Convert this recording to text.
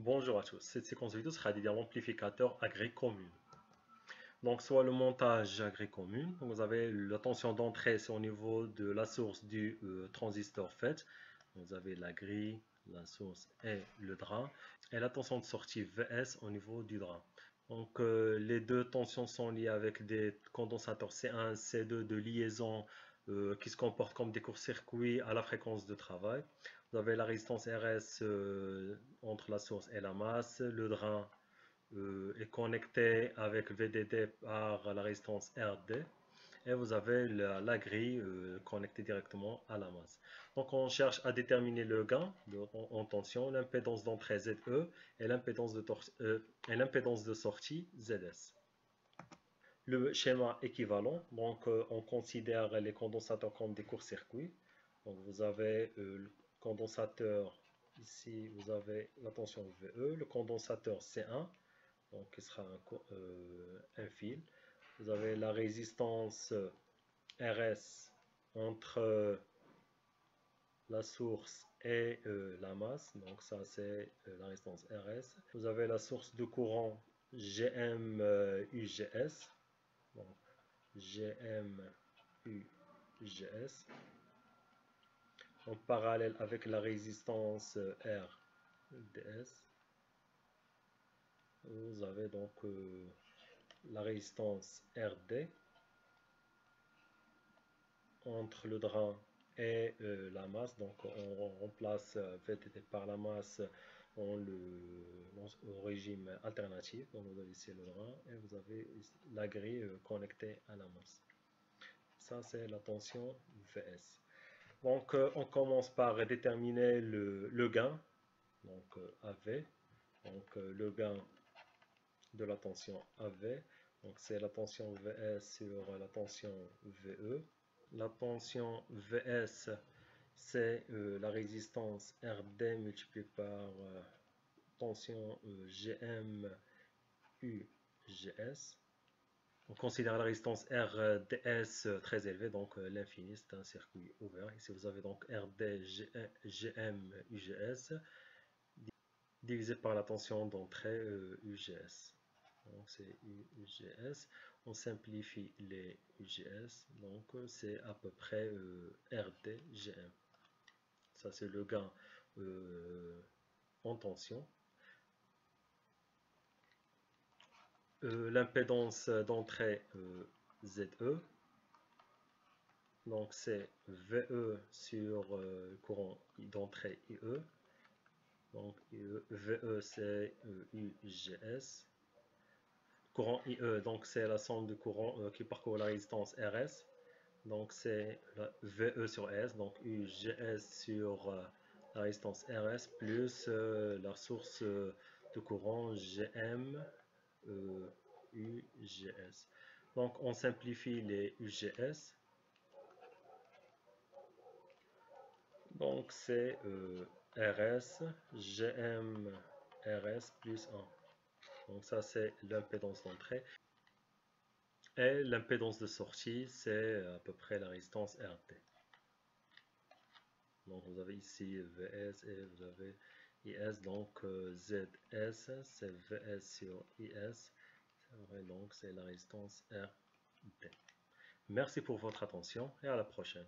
Bonjour à tous, cette séquence vidéo sera dédiée à l'amplificateur agrès commune. Donc soit le montage agrès commune, donc vous avez la tension d'entrée, c'est au niveau de la source du transistor FET. Vous avez la grille, la source et le drain. Et la tension de sortie VS au niveau du drain. Donc les deux tensions sont liées avec des condensateurs C1 C2 de liaison qui se comportent comme des courts-circuits à la fréquence de travail. Vous avez la résistance RS entre la source et la masse. Le drain est connecté avec VDD par la résistance RD. Et vous avez la grille connectée directement à la masse. Donc on cherche à déterminer le gain en tension, l'impédance d'entrée ZE et l'impédance de sortie ZS. Le schéma équivalent, donc on considère les condensateurs comme des courts-circuits. Donc vous avez le condensateur, ici vous avez la tension VE, le condensateur C1, donc qui sera un fil. Vous avez la résistance RS entre la source et la masse, donc ça c'est la résistance RS. Vous avez la source de courant GM-UGS, donc GM-UGS, en parallèle avec la résistance RDS. Vous avez donc la résistance RD entre le drain et la masse, donc on remplace VTT par la masse au régime alternatif. Donc vous avez ici le drain et vous avez la grille connectée à la masse. Ça c'est la tension VS. Donc on commence par déterminer le gain, donc AV, donc le gain de la tension AV, donc c'est la tension VS sur la tension VE. La tension VS, c'est la résistance RD multipliée par tension GM-UGS. On considère la résistance RDS très élevée, donc l'infini, c'est un circuit ouvert. Ici, vous avez donc RD GM-UGS divisé par la tension d'entrée UGS. Donc c'est UGS. On simplifie les UGS, donc c'est à peu près RDGM. Ça c'est le gain en tension. L'impédance d'entrée ZE, donc c'est VE sur courant d'entrée IE. Donc VE c'est UGS. Courant IE, donc c'est la somme de courant qui parcourt la résistance RS. Donc c'est VE sur S, donc UGS sur la résistance RS plus la source de courant GM UGS. Donc on simplifie les UGS. Donc c'est RS, GM, RS plus 1. Donc ça c'est l'impédance d'entrée. Et l'impédance de sortie, c'est à peu près la résistance RT. Donc vous avez ici VS et vous avez IS, donc ZS, c'est VS sur IS, donc c'est la résistance RT. Merci pour votre attention et à la prochaine.